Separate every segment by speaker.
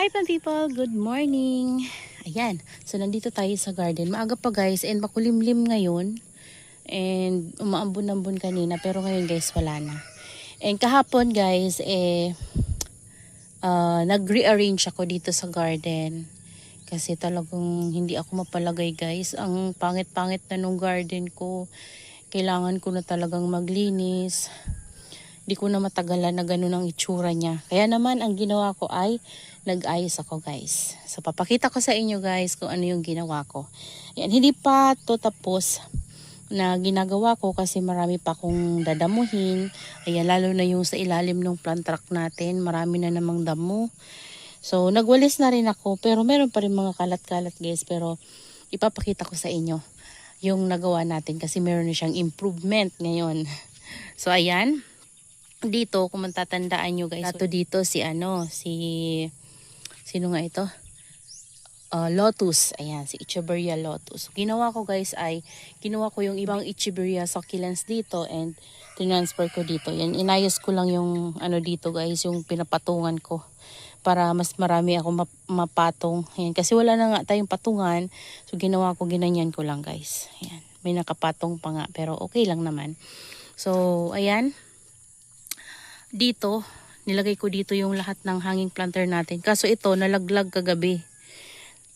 Speaker 1: Hi mga people, good morning. Ayan, so nandito tayo sa garden. Maaga pa guys and makulimlim ngayon. And umaambon-ambon kanina pero ngayon guys wala na. And kahapon guys nag-rearrange ako dito sa garden. Kasi talagang hindi ako mapalagay guys. Ang pangit-pangit na nung garden ko. Kailangan ko na talagang maglinis. Di ko na matagalan na ganun ang itsura niya. Kaya naman ang ginawa ko ay nag-ayos ako guys. So papakita ko sa inyo guys kung ano yung ginawa ko. Ayan, hindi pa to tapos na ginagawa ko kasi marami pa akong dadamuhin. Ayan, lalo na yung sa ilalim ng plant truck natin. Marami na namang damo. So nagwalis na rin ako pero meron pa rin mga kalat-kalat guys. Pero ipapakita ko sa inyo yung nagawa natin kasi meron na siyang improvement ngayon. So ayan. Dito, kung matatandaan nyo guys, nato dito si sino nga ito? Lotus. Ayan, si Echeveria Lotus. Ginawa ko guys ay, ginawa ko yung ibang Echeveria succulents dito and transfer ko dito. Yan, inayos ko lang yung dito guys, yung pinapatungan ko. Para mas marami ako mapatong. Ayan, kasi wala na nga tayong patungan. So ginawa ko, ginanyan ko lang guys. Ayan, may nakapatong pa nga pero okay lang naman. So, ayan. Dito, nilagay ko dito yung lahat ng hanging planter natin. Kaso ito, nalaglag kagabi.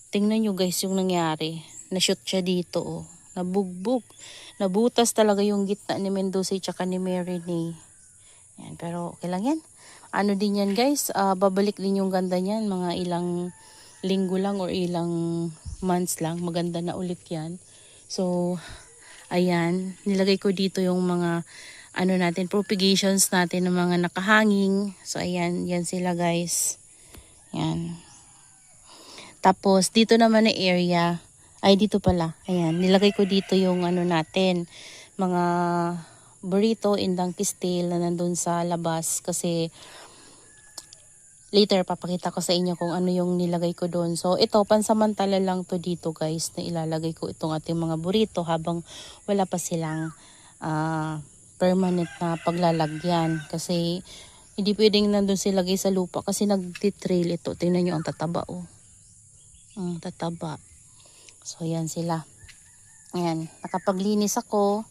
Speaker 1: Tingnan nyo guys yung nangyari. Na-shoot siya dito. Oh. Nabugbog. Nabutas talaga yung gitna ni Mendoza tsaka ni Marinee. Yan, pero okay lang yan. Ano din yan guys, babalik din yung ganda niyan. Mga ilang linggo lang or ilang months lang. Maganda na ulit yan. So, ayan. Nilagay ko dito yung mga propagations natin ng mga nakahanging. So, ayan, yan sila guys. Yan. Tapos, dito naman na area, dito pala. Ayan, nilagay ko dito yung natin, mga burrito and donkey tail na nandun sa labas. Kasi, later, papakita ko sa inyo kung ano yung nilagay ko doon. So, ito, pansamantala lang to dito guys, na ilalagay ko itong ating mga burrito habang wala pa silang, permanent na paglalagyan kasi hindi pwedeng nandun silagay sa lupa kasi nagtitrail ito. Tingnan nyo ang tataba oh. Ang tataba. So yan sila. Ayan, nakapaglinis ako.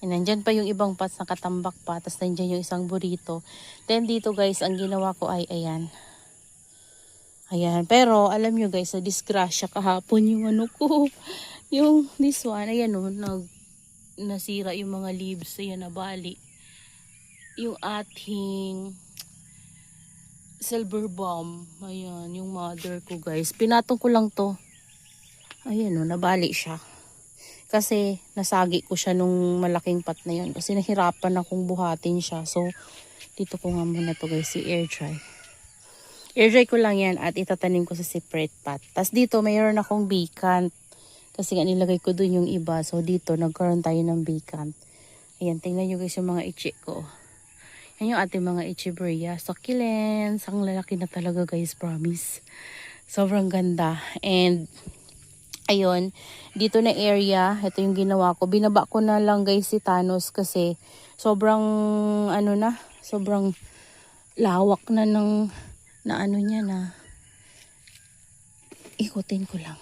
Speaker 1: And nandyan pa yung ibang pots nakatambak pa. Tapos nandyan yung isang burrito. Then dito guys, ang ginawa ko ay ayan. Ayan, pero alam nyo guys, sa disgrasya kahapon yung ko. Yung this one, ayan oh, nasira yung mga leaves, ayan, nabali yung ating silver bomb. Ayan yung mother ko guys, pinatong ko lang to. Ayan o, nabali siya kasi nasagi ko siya nung malaking pot na yun kasi nahirapan akong buhatin siya. So dito ko nga muna to guys, si air dry ko lang yan at itatanim ko sa separate pot. Tas dito mayroon akong vacant kasi nga nilagay ko dun yung iba. So dito nagkaroon tayo ng vacant. Ayan, tingnan nyo guys yung mga ichi ko. Yan yung ating mga Echeveria succulents. Ang lalaki na talaga guys, promise. Sobrang ganda. And ayun, dito na area, ito yung ginawa ko. Binaba ko na lang guys si Thanos kasi sobrang sobrang lawak na ng niya na ikutin ko lang.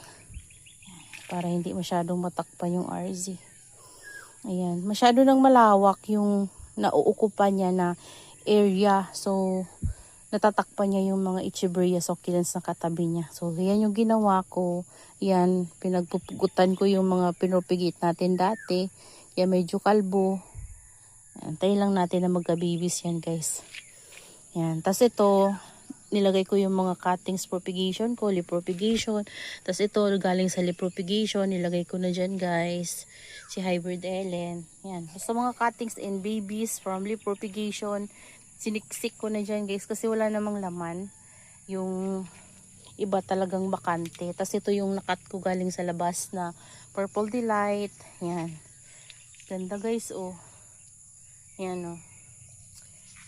Speaker 1: Para hindi masyadong matakpan yung RZ. Ayan, masyado nang malawak yung nauukupan niya na area. So, natatakpan niya yung mga Echeveria succulents na katabi niya. So, yan yung ginawa ko. Yan, pinagpupugutan ko yung mga pinropagate natin dati. Yan, medyo kalbo. Antayin lang natin na magka-babies yan guys. Yan, tas ito, nilagay ko yung mga cuttings propagation ko, leaf propagation. Tapos ito, galing sa leaf propagation, nilagay ko na dyan guys. Si Hybrid Ellen. Yan. Basta mga cuttings and babies from leaf propagation, siniksik ko na dyan guys kasi wala namang laman. Yung iba talagang bakante. Tapos ito yung nakat ko galing sa labas na Purple Delight. Yan. Ganda guys oh. Yan oh.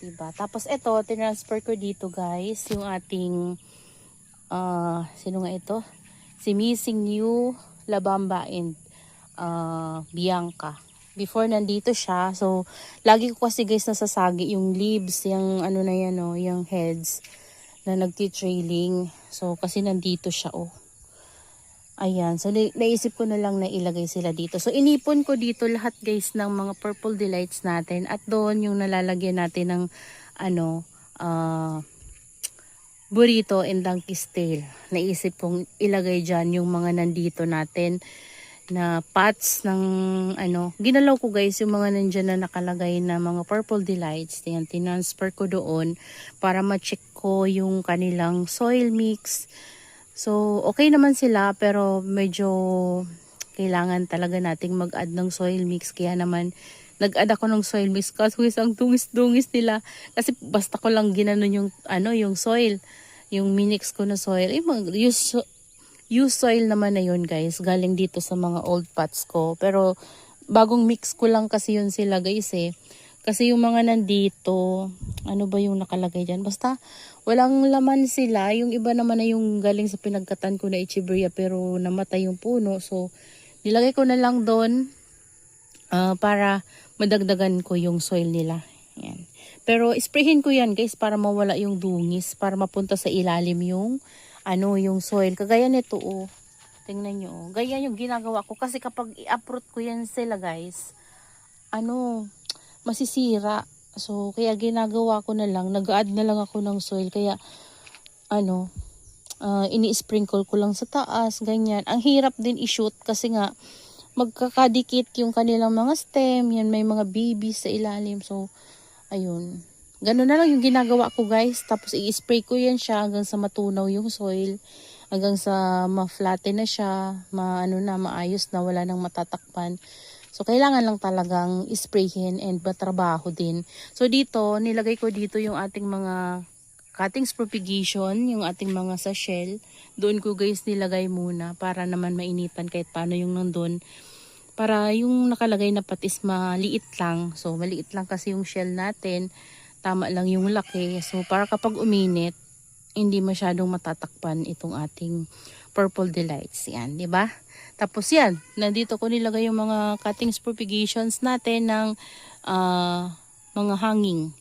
Speaker 1: Diba? Tapos ito, tinransfer ko dito guys, yung ating, sino nga ito? Si Missing New, Labamba and Bianca. Before nandito siya, so lagi ko kasi guys nasasagi yung leaves, yung na yan yung heads. na nagtitrailing. So, kasi nandito siya, oh. Ayan. So, naisip ko na lang na ilagay sila dito. So, inipon ko dito lahat, guys, ng mga purple delights natin. At doon yung nalalagyan natin ng, ano, burrito and donkey's tail. Naisip kong ilagay dyan yung mga nandito natin na pots ng ano. Ginalaw ko, guys, yung mga nandyan na nakalagay na mga purple delights. Yan, tinransfer ko doon para ma-check ko yung kanilang soil mix. So, okay naman sila pero medyo kailangan talaga nating mag-add ng soil mix. Kaya naman, nag-add ako ng soil mix kasi ang dungis-dungis nila. Kasi basta ko lang ginanon yung, ano, yung soil. Yung minix ko na soil. Use soil naman na yun, guys. Galing dito sa mga old pots ko. Pero bagong mix ko lang kasi yun sila, guys, eh. Kasi yung mga nandito, ano ba yung nakalagay dyan? Basta walang laman sila. Yung iba naman na yung galing sa pinagkatan ko na Echeveria pero namatay yung puno. So, nilagay ko na lang doon para madagdagan ko yung soil nila. Yan. Pero sprayhin ko yan, guys, para mawala yung dungis. Para mapunta sa ilalim yung yung soil. Kagaya nito, oh. Tingnan nyo, oh. Gaya yung ginagawa ko. Kasi kapag i-uproot ko yan sila, guys, masisira. So, kaya ginagawa ko na lang. Nag-add na lang ako ng soil. Kaya, ini-sprinkle ko lang sa taas. Ganyan. Ang hirap din i-shoot kasi nga, magkakadikit yung kanilang mga stem. Yan, may mga babies sa ilalim. So, ayun. Ganun na lang yung ginagawa ko, guys. Tapos i-spray ko yan siya hanggang sa matunaw yung soil. Hanggang sa ma-flatten na siya. Maayos na, wala nang matatakpan. So, kailangan lang talagang isprayhin and matrabaho din. So, dito, nilagay ko dito yung ating mga cuttings propagation, yung ating mga sachel. Doon ko, guys, nilagay muna para naman mainitan kahit paano yung nandun. Para yung nakalagay na patis maliit lang. So, maliit lang kasi yung shell natin. Tama lang yung laki. So, para kapag uminit, hindi masyadong matatakpan itong ating purple delights. Yan, di ba? Tapos yan, nandito ko nilagay yung mga cuttings propagations natin ng mga hanging.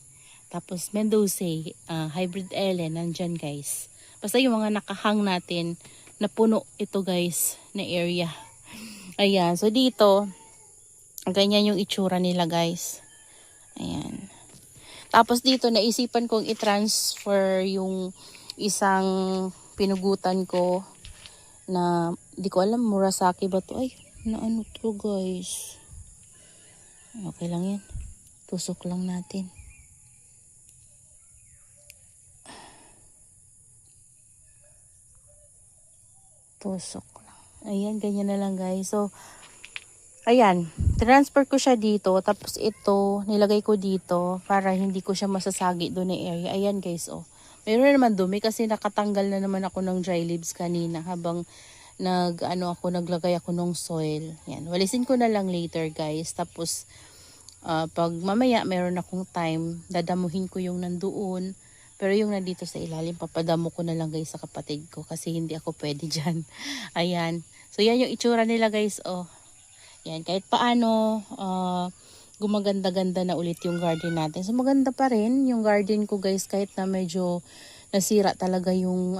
Speaker 1: Tapos Mendoza, hybrid Ellen, nandyan, guys. Basta yung mga nakahang natin na puno ito, guys, na area. Ayan, so dito, ganyan yung itsura nila, guys. Ayan. Tapos dito, naisipan kong i-transfer yung isang pinugutan ko na, di ko alam, Murasaki ba to? Ay, na ano to, guys. Okay lang yan. Tusok lang natin. Tusok lang. Ayan, ganyan na lang, guys. So, ayan, transfer ko siya dito. Tapos ito, nilagay ko dito para hindi ko siya masasagi doon na area. Ayan, guys, oh. Meron naman dumi kasi nakatanggal na naman ako ng dry leaves kanina habang naglagay ako ng soil. Yan, walisin ko na lang later, guys. Tapos, pag mamaya meron akong time, dadamuhin ko yung nandoon. Pero yung nandito sa ilalim, papadamo ko na lang, guys, sa kapatid ko kasi hindi ako pwede dyan. Ayan. So, yan yung itsura nila, guys, oh. Yan, kahit paano, gumaganda-ganda na ulit yung garden natin. So, maganda pa rin yung garden ko, guys, kahit na medyo nasira talaga yung,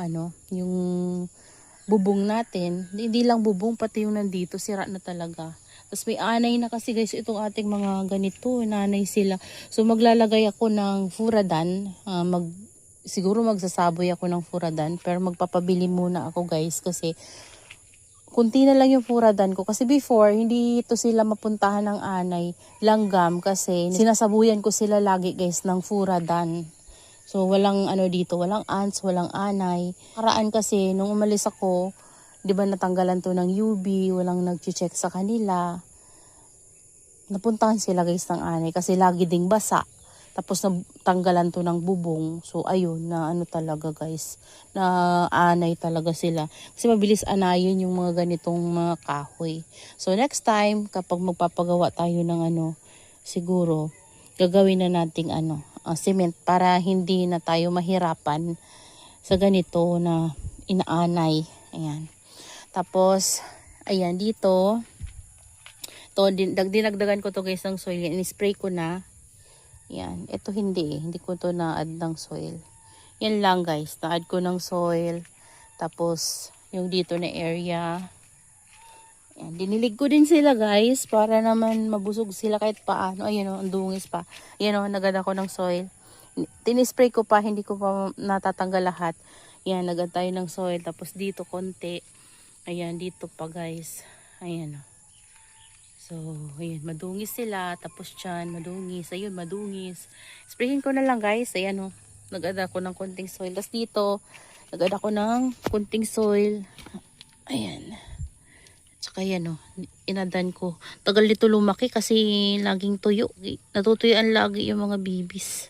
Speaker 1: yung bubong natin. Hindi lang bubong, pati yung nandito, sira na talaga. Tapos may anay na kasi, guys, itong ating mga ganito, nanay sila. So, maglalagay ako ng furadan. Siguro magsasaboy ako ng furadan, pero magpapabili muna ako, guys, kasi kunti na lang yung furadan ko. Kasi before, hindi ito sila mapuntahan ng anay, langgam, kasi sinasabuyan ko sila lagi, guys, ng furadan. So, walang dito, walang ants, walang anay. Karaan kasi, nung umalis ako, di ba natanggalan to ng UV, walang nag-check sa kanila. Napuntahan sila, guys, ng anay kasi lagi ding basa. Tapos natanggalan to ng bubong. So ayun, na talaga, guys, na anay talaga sila. Kasi mabilis anayin yung mga ganitong mga kahoy. So next time, kapag magpapagawa tayo ng siguro, gagawin na nating cement para hindi na tayo mahirapan sa ganito na inaanay. Ayan. Tapos, ayan, dito, dinagdagan ko to, guys, ng soil. In-spray ko na. Yan, ito hindi ko to na-add ng soil. Yan lang guys, na-add ko ng soil. Tapos, yung dito na area. Yan, dinilig ko din sila guys, para naman mabusog sila kahit paano. Ayan o, ang dungis pa. Ayan o, nagad ako ng soil. Tinispray ko pa, hindi ko pa natatanggal lahat. Yan, nagad tayo ng soil. Tapos dito konti. Ayan, dito pa guys. Ayan o. So, ayan, madungis sila. Tapos dyan, madungis. Ayun, madungis. Sprayin ko na lang guys. Ayan o. Nag-add ako ng konting soil. Tapos dito, nag-add ako ng konting soil. Ayan. Tsaka yan o. Inadan ko. Tagal dito lumaki kasi laging tuyo. Natutuyuan lagi yung mga bibis.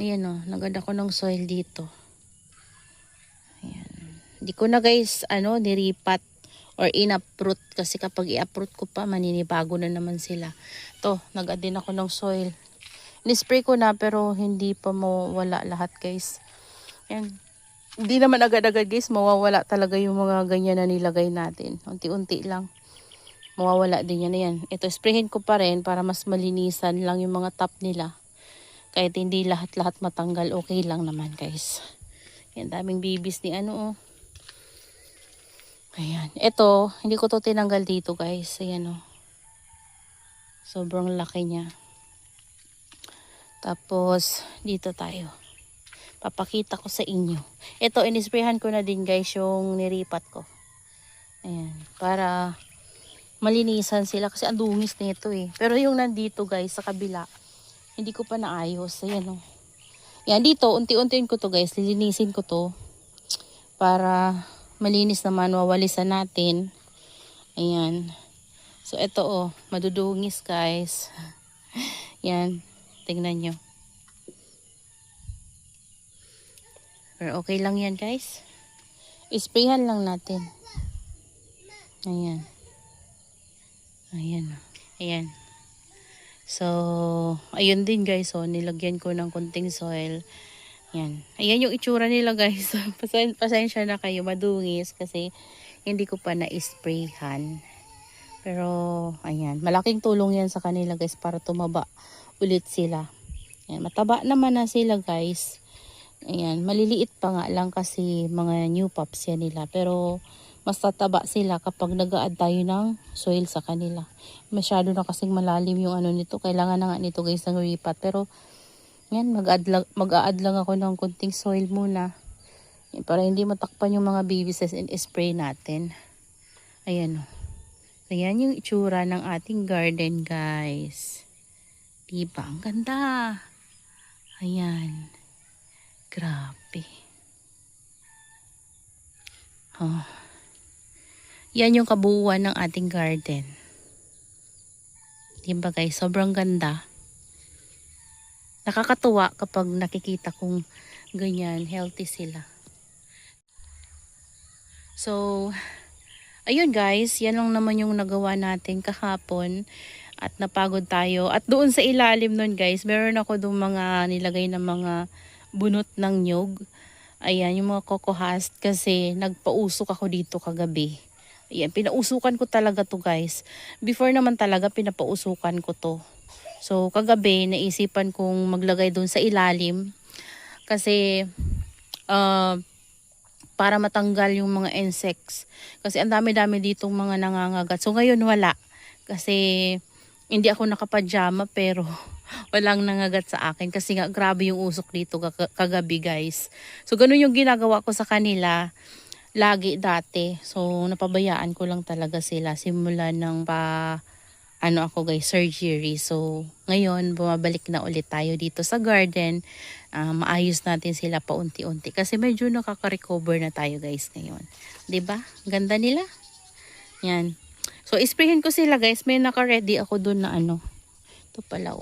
Speaker 1: Ayan o. Nag-add ako ng soil dito. Ayan. Hindi ko na guys, niripat or in-uproot kasi kapag i-uproot ko pa maninibago na naman sila. To, nag-add din ako ng soil. Ni-spray ko na pero hindi pa mawala lahat guys. Yan. Hindi naman agad-agad guys mawawala talaga yung mga ganyan na nilagay natin. Unti-unti lang. Mawawala din yan. Ayan. Ito, sprayhin ko pa rin para mas malinisan lang yung mga top nila. Kahit hindi lahat-lahat matanggal, okay lang naman guys. Yan, daming bibis ni oh. Ayan. Ito, hindi ko to tinanggal dito guys. Ayan o. Sobrang laki niya. Tapos, dito tayo. Papakita ko sa inyo. Ito, inisprayhan ko na din guys yung niripat ko. Ayan. Para malinisan sila kasi ang dungis nito eh. Pero yung nandito guys, sa kabila, hindi ko pa naayos. Ayan o. Yan, dito, unti-untiin ko to guys. Lilinisin ko to. Para malinis naman, wawalisan natin. Ayan. So, ito madudungis guys. Yan. Tingnan nyo. Pero okay lang yan guys. Isprayhan lang natin. Ayan. Ayan. Ayan. So, ayun din guys. Nilagyan ko ng konting soil. Yan. Ayan yung itsura nila guys. Pasensya na kayo, madungis kasi hindi ko pa na-sprayhan. Pero, ayan. Malaking tulong yan sa kanila guys para tumaba ulit sila. Ayan. Mataba naman na sila guys. Ayan. Maliliit pa nga lang kasi mga new pups yan nila. Pero, mas tataba sila kapag nag-a-add tayo ng soil sa kanila. Masyado na kasing malalim yung nito. Kailangan na nga nito guys ng ripat. Pero, yan, mag-a-add lang ako ng konting soil muna. Yan, para hindi matakpan yung mga babies and spray natin. Ayan o. Ayan yung itsura ng ating garden guys. Diba? Ang ganda. Ayan. Grabe. Oh. Yan yung kabuuan ng ating garden. Diba guys? Sobrang ganda. Nakakatuwa kapag nakikita kong ganyan, healthy sila. So, ayun guys, yan lang naman yung nagawa natin kahapon at napagod tayo. At doon sa ilalim nun guys, meron ako doon mga nilagay na mga bunot ng nyug. Ayan, yung mga cocohust kasi nagpausok ako dito kagabi. Ayan, pinausukan ko talaga to guys. Before naman talaga pinapausukan ko to. So, kagabi, naisipan kong maglagay doon sa ilalim. Kasi, para matanggal yung mga insects. Kasi, ang dami-dami ditong mga nangangagat. So, ngayon wala. Kasi, hindi ako nakapajama pero walang nangagat sa akin. Kasi nga, grabe yung usok dito kagabi guys. So, ganun yung ginagawa ko sa kanila. Lagi dati. So, napabayaan ko lang talaga sila. Simula ng ako guys, surgery. So, ngayon, bumabalik na ulit tayo dito sa garden. Maayos natin sila paunti-unti. Kasi medyo nakaka-recover na tayo guys ngayon. 'Di ba? Ganda nila. Yan. So, isprayin ko sila guys. May naka-ready ako dun na Ito pala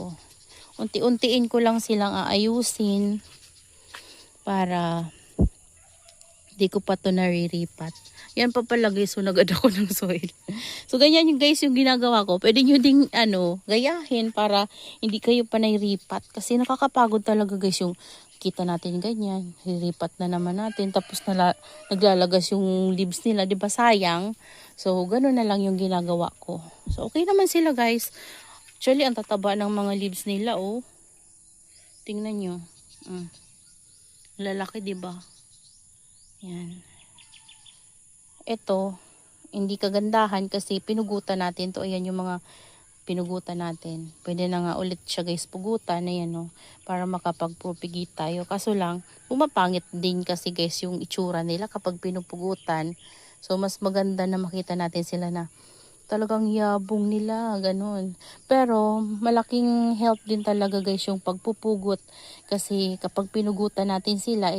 Speaker 1: Unti-untiin ko lang silang aayusin. Para di ko pa to nariripat. Yan pa pala guys, so nag-add ako ng soil. So ganyan yung guys yung ginagawa ko. Pwede nyo ding gayahin para hindi kayo pa nairipat. Kasi nakakapagod talaga guys yung kita natin ganyan. Riripat na naman natin. Tapos naglalagas yung leaves nila. Diba sayang? So gano'n na lang yung ginagawa ko. So okay naman sila guys. Actually ang tataba ng mga leaves nila Tingnan nyo. Lalaki, 'di ba? Yan. Ito, hindi kagandahan kasi pinugutan natin to. Ayan yung mga pinugutan natin. Pwede na nga ulit siya guys pugutan. Ayan no. Para makapag-propagate tayo. Kaso lang, pumapangit din kasi guys yung itsura nila kapag pinupugutan. So mas maganda na makita natin sila na talagang yabong nila, ganun. Pero malaking help din talaga guys yung pagpupugot kasi kapag pinugutan natin sila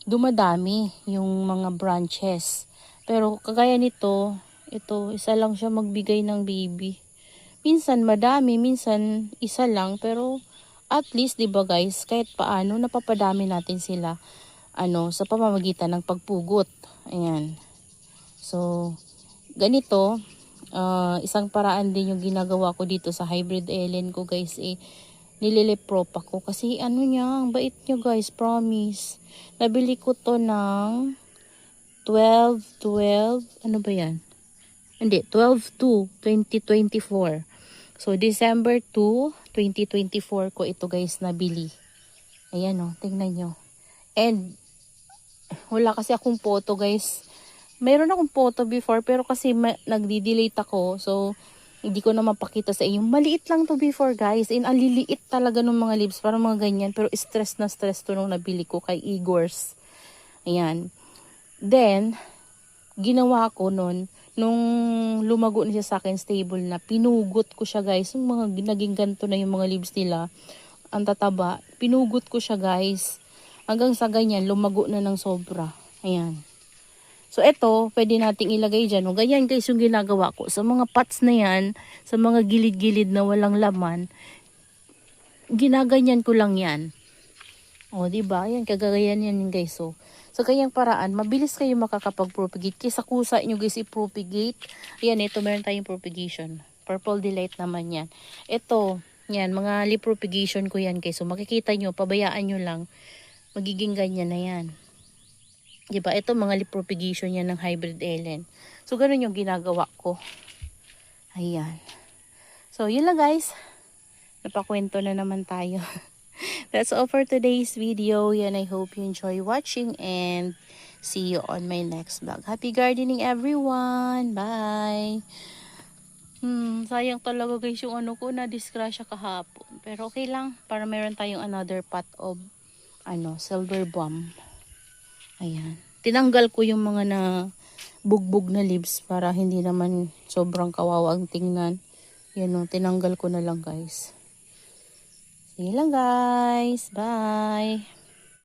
Speaker 1: dumadami yung mga branches. Pero kagaya nito, ito isa lang siya magbigay ng baby. Minsan madami, minsan isa lang, pero at least 'di ba guys, kahit paano napapadami natin sila sa pamamagitan ng pagpugot. Ayan. So ganito, isang paraan din yung ginagawa ko dito sa hybrid Ellen ko guys nililiprop ako kasi ang bait niya guys, promise. Nabili ko to ng 12 ano ba yan? Hindi, 12/2/2024. So December 2, 2024 ko ito guys nabili. Ayan o, tingnan nyo. And wala kasi akong photo guys. Mayroon akong photo before pero kasi nagdi-delete ako. So hindi ko na mapakita sa inyo. Maliit lang to before guys. Ang liliit talaga ng mga leaves. Parang mga ganyan. Pero stress na stress to nung nabili ko kay Igor's. Ayan. Then, ginawa ko nun, nung lumago na siya sa akin stable na, pinugot ko siya guys. Yung mga naging ganito na yung mga leaves nila. Ang tataba. Pinugot ko siya guys. Hanggang sa ganyan, lumago na ng sobra. Ayan. So, ito, pwede nating ilagay dyan. O, ganyan guys yung ginagawa ko. Sa mga pots na yan, sa mga gilid-gilid na walang laman, ginaganyan ko lang yan. O, diba? Ayan, kagagayan yan guys. So, sa kanyang paraan, mabilis kayo makakapag-propagate. Kaysa kusa nyo guys i-propagate. Ayan, ito meron tayong propagation. Purple delight naman yan. Ito, yan, mga leaf propagation ko yan guys. So, makikita nyo, pabayaan nyo lang. Magiging ganyan na yan. Diba? Ito mga leaf propagation yan ng hybrid Ellen. So, ganun yung ginagawa ko. Ayan. So, yun lang guys. Napakwento na naman tayo. That's all for today's video. Yan, I hope you enjoy watching and see you on my next vlog. Happy gardening everyone. Bye. Sayang talaga guys yung ko na disgrasya kahapon. Pero okay lang. Para meron tayong another pot of silver bomb. Ayan. Tinanggal ko yung mga na bugbog na leaves para hindi naman sobrang kawawang tingnan. Yan o, tinanggal ko na lang guys. See you lang guys. Bye.